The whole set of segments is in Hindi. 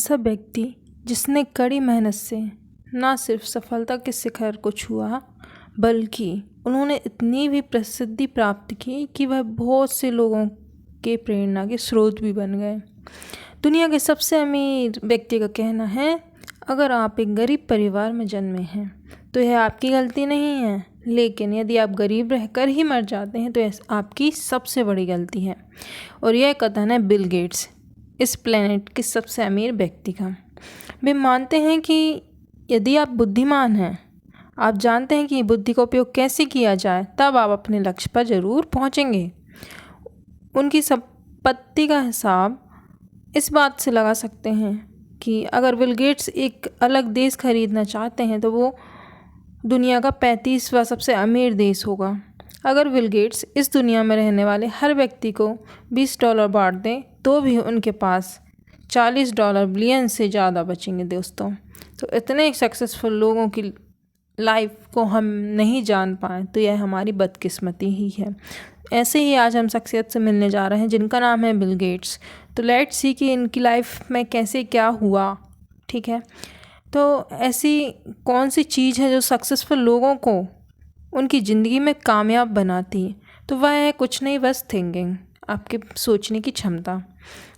ऐसा व्यक्ति जिसने कड़ी मेहनत से न सिर्फ सफलता के शिखर को छुआ बल्कि उन्होंने इतनी भी प्रसिद्धि प्राप्त की कि वह बहुत से लोगों के प्रेरणा के स्रोत भी बन गए। दुनिया के सबसे अमीर व्यक्ति का कहना है, अगर आप एक गरीब परिवार में जन्मे हैं तो यह आपकी गलती नहीं है, लेकिन यदि आप गरीब रहकर ही मर जाते हैं तो यह आपकी सबसे बड़ी गलती है। और यह कथन है बिल गेट्स, इस प्लेनेट के सबसे अमीर व्यक्ति का। वे मानते हैं कि यदि आप बुद्धिमान हैं, आप जानते हैं कि बुद्धि का उपयोग कैसे किया जाए, तब आप अपने लक्ष्य पर ज़रूर पहुंचेंगे। उनकी संपत्ति का हिसाब इस बात से लगा सकते हैं कि अगर बिल गेट्स एक अलग देश खरीदना चाहते हैं तो वो दुनिया का 35वां सबसे अमीर देश होगा। अगर बिल गेट्स इस दुनिया में रहने वाले हर व्यक्ति को $20 बांट दें तो भी उनके पास $40 बिलियन से ज़्यादा बचेंगे दोस्तों। तो इतने सक्सेसफुल लोगों की लाइफ को हम नहीं जान पाए तो यह हमारी बदकिस्मती ही है। ऐसे ही आज हम शख्सियत से मिलने जा रहे हैं जिनका नाम है बिल गेट्स। तो लेट्स सी कि इनकी लाइफ में कैसे क्या हुआ। ठीक है, तो ऐसी कौन सी चीज़ है जो सक्सेसफुल लोगों को उनकी ज़िंदगी में कामयाब बनाती है? तो वह है कुछ नहीं, बस थिंकिंग, आपके सोचने की क्षमता।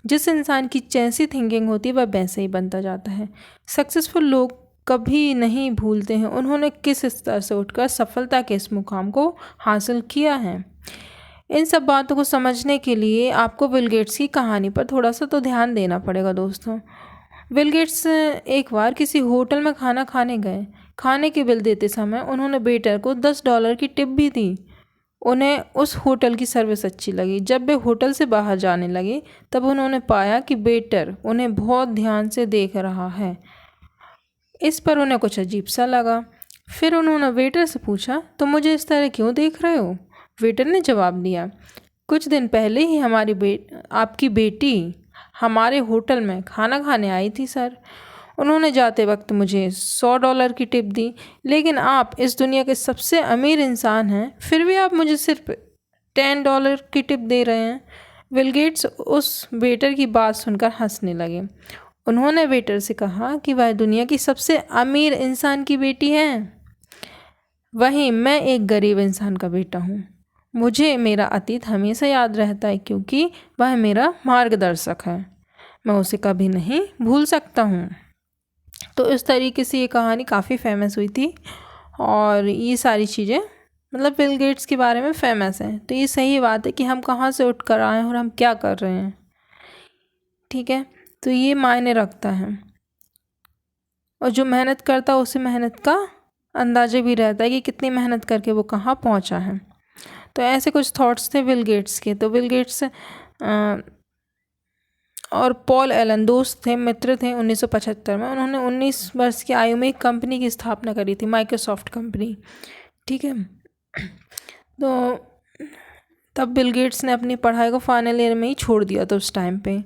जिस इंसान की जैसी थिंकिंग होती है वह वैसे ही बनता जाता है। सक्सेसफुल लोग कभी नहीं भूलते हैं उन्होंने किस स्तर से उठकर सफलता के इस मुकाम को हासिल किया है। इन सब बातों को समझने के लिए आपको बिल गेट्स की कहानी पर थोड़ा सा तो ध्यान देना पड़ेगा दोस्तों। बिल गेट्स एक बार किसी होटल में खाना खाने गए। खाने के बिल देते समय उन्होंने वेटर को $10 की टिप भी दी। उन्हें उस होटल की सर्विस अच्छी लगी। जब वे होटल से बाहर जाने लगे तब उन्होंने पाया कि वेटर उन्हें बहुत ध्यान से देख रहा है। इस पर उन्हें कुछ अजीब सा लगा। फिर उन्होंने वेटर से पूछा, तो मुझे इस तरह क्यों देख रहे हो? वेटर ने जवाब दिया, कुछ दिन पहले ही आपकी बेटी हमारे होटल में खाना खाने आई थी सर। उन्होंने जाते वक्त मुझे $100 की टिप दी, लेकिन आप इस दुनिया के सबसे अमीर इंसान हैं, फिर भी आप मुझे सिर्फ $10 की टिप दे रहे हैं। बिल गेट्स उस वेटर की बात सुनकर हंसने लगे। उन्होंने वेटर से कहा कि वह दुनिया की सबसे अमीर इंसान की बेटी है, वहीं मैं एक गरीब इंसान का बेटा हूँ। मुझे मेरा अतीत हमेशा याद रहता है क्योंकि वह मेरा मार्गदर्शक है। मैं उसे कभी नहीं भूल सकता हूँ। तो इस तरीके से ये कहानी काफ़ी फेमस हुई थी और ये सारी चीज़ें मतलब बिल गेट्स के बारे में फेमस हैं। तो ये सही बात है कि हम कहाँ से उठ कर आए हैं और हम क्या कर रहे हैं। ठीक है, तो ये मायने रखता है और जो मेहनत करता है उसे मेहनत का अंदाज़ा भी रहता है कि कितनी मेहनत करके वो कहाँ पहुँचा है। तो ऐसे कुछ थॉट्स थे बिल गेट्स के। तो बिल गेट्स और पॉल एलन दोस्त थे, मित्र थे। 1975 में उन्होंने 19 वर्ष की आयु में एक कंपनी की स्थापना करी थी, माइक्रोसॉफ्ट कंपनी। ठीक है, तो तब बिल गेट्स ने अपनी पढ़ाई को फाइनल ईयर में ही छोड़ दिया था उस टाइम पे।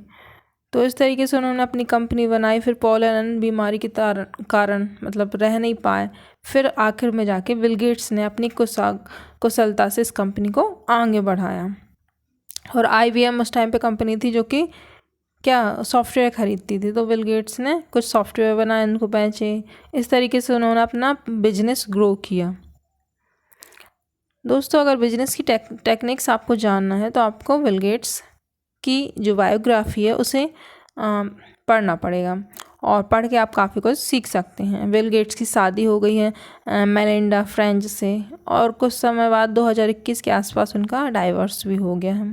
तो इस तरीके से उन्होंने अपनी कंपनी बनाई। फिर पॉल एलन बीमारी के कारण मतलब रह नहीं पाए। फिर आखिर में जाके बिल गेट्स ने अपनी कुशलता से इस कंपनी को आगे बढ़ाया। और IBM उस टाइम पे कंपनी थी जो कि क्या सॉफ्टवेयर खरीदती थी। तो बिल गेट्स ने कुछ सॉफ्टवेयर बनाए, उनको बेचे। इस तरीके से उन्होंने अपना बिजनेस ग्रो किया। दोस्तों, अगर बिजनेस की टेक्निक्स आपको जानना है तो आपको बिल गेट्स की जो बायोग्राफी है उसे पढ़ना पड़ेगा और पढ़ के आप काफ़ी कुछ सीख सकते हैं। बिल गेट्स की शादी हो गई है मेलिंडा फ्रेंच से और कुछ समय बाद 2021 के आसपास उनका डाइवोर्स भी हो गया है।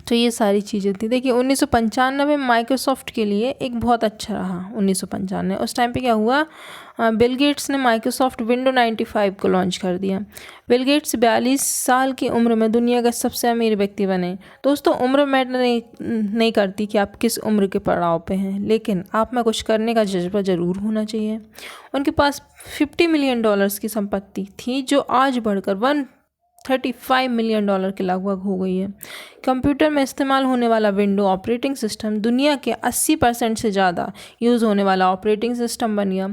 तो ये सारी चीज़ें थी। देखिए 1995 में माइक्रोसॉफ्ट के लिए एक बहुत अच्छा रहा। 1995 उस टाइम पे क्या हुआ, बिल गेट्स ने माइक्रोसॉफ्ट विंडो 95 को लॉन्च कर दिया। बिल गेट्स 42 साल की उम्र में दुनिया का सबसे अमीर व्यक्ति बने। दोस्तों, उम्र मैटर नहीं करती कि आप किस उम्र के पड़ाव पे हैं, लेकिन आप में कुछ करने का जज्बा ज़रूर होना चाहिए। उनके पास $50 मिलियन की संपत्ति थी जो आज बढ़कर $135 मिलियन के लगभग हो गई है। कंप्यूटर में इस्तेमाल होने वाला विंडो ऑपरेटिंग सिस्टम दुनिया के 80% से ज़्यादा यूज़ होने वाला ऑपरेटिंग सिस्टम बन गया,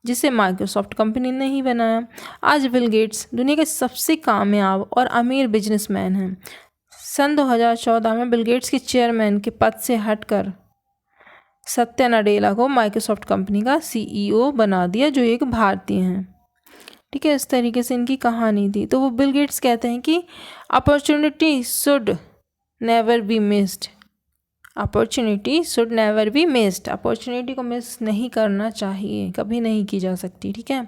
जिसे माइक्रोसॉफ्ट कंपनी ने ही बनाया। आज बिल गेट्स दुनिया के सबसे कामयाब और अमीर बिजनेसमैन हैं। सन 2014 में बिल गेट्स के चेयरमैन के पद से हटकर सत्या नडेला को माइक्रोसॉफ्ट कंपनी का CEO बना दिया, जो एक भारतीय हैं। ठीक है, इस तरीके से इनकी कहानी थी। तो वो बिल गेट्स कहते हैं कि opportunity should never be missed, opportunity should never be missed, opportunity को मिस नहीं करना चाहिए, कभी नहीं की जा सकती। ठीक है,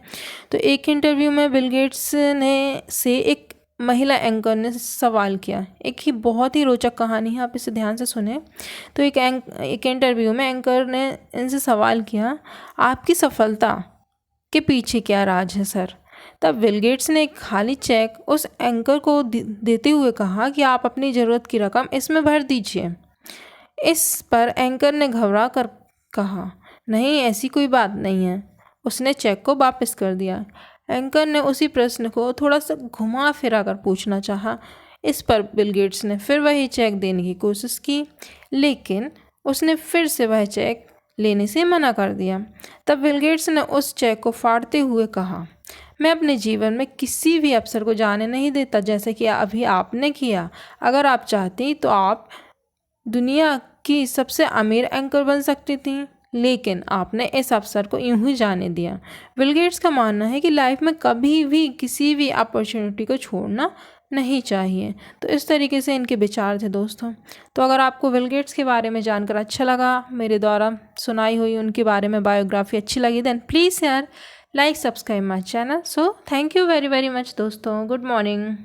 तो एक इंटरव्यू में बिल गेट्स ने से एक महिला एंकर ने सवाल किया। एक ही बहुत ही रोचक कहानी है, आप इसे ध्यान से सुने। तो एक इंटरव्यू में एंकर ने इनसे सवाल किया, आपकी सफलता के पीछे क्या राज है सर। तब बिल गेट्स ने एक खाली चेक उस एंकर को देते हुए कहा कि आप अपनी ज़रूरत की रकम इसमें भर दीजिए। इस पर एंकर ने घबरा कर कहा, नहीं ऐसी कोई बात नहीं है। उसने चेक को वापस कर दिया। एंकर ने उसी प्रश्न को थोड़ा सा घुमा फिरा कर पूछना चाहा। इस पर बिल गेट्स ने फिर वही चेक देने की कोशिश की, लेकिन उसने फिर से वह चेक लेने से मना कर दिया। तब बिल गेट्स ने उस चेक को फाड़ते हुए कहा, मैं अपने जीवन में किसी भी अवसर को जाने नहीं देता जैसे कि अभी आपने किया। अगर आप चाहती तो आप दुनिया की सबसे अमीर एंकर बन सकती थी, लेकिन आपने इस अवसर को यूं ही जाने दिया। बिल गेट्स का मानना है कि लाइफ में कभी भी किसी भी अपॉर्चुनिटी को छोड़ना नहीं चाहिए। तो इस तरीके से इनके विचार थे दोस्तों। तो अगर आपको बिल गेट्स के बारे में जानकर अच्छा लगा, मेरे द्वारा सुनाई हुई उनके बारे में बायोग्राफी अच्छी लगी, देन प्लीज़ यार like subscribe my channel. So thank you very very much दोस्तों। Good morning.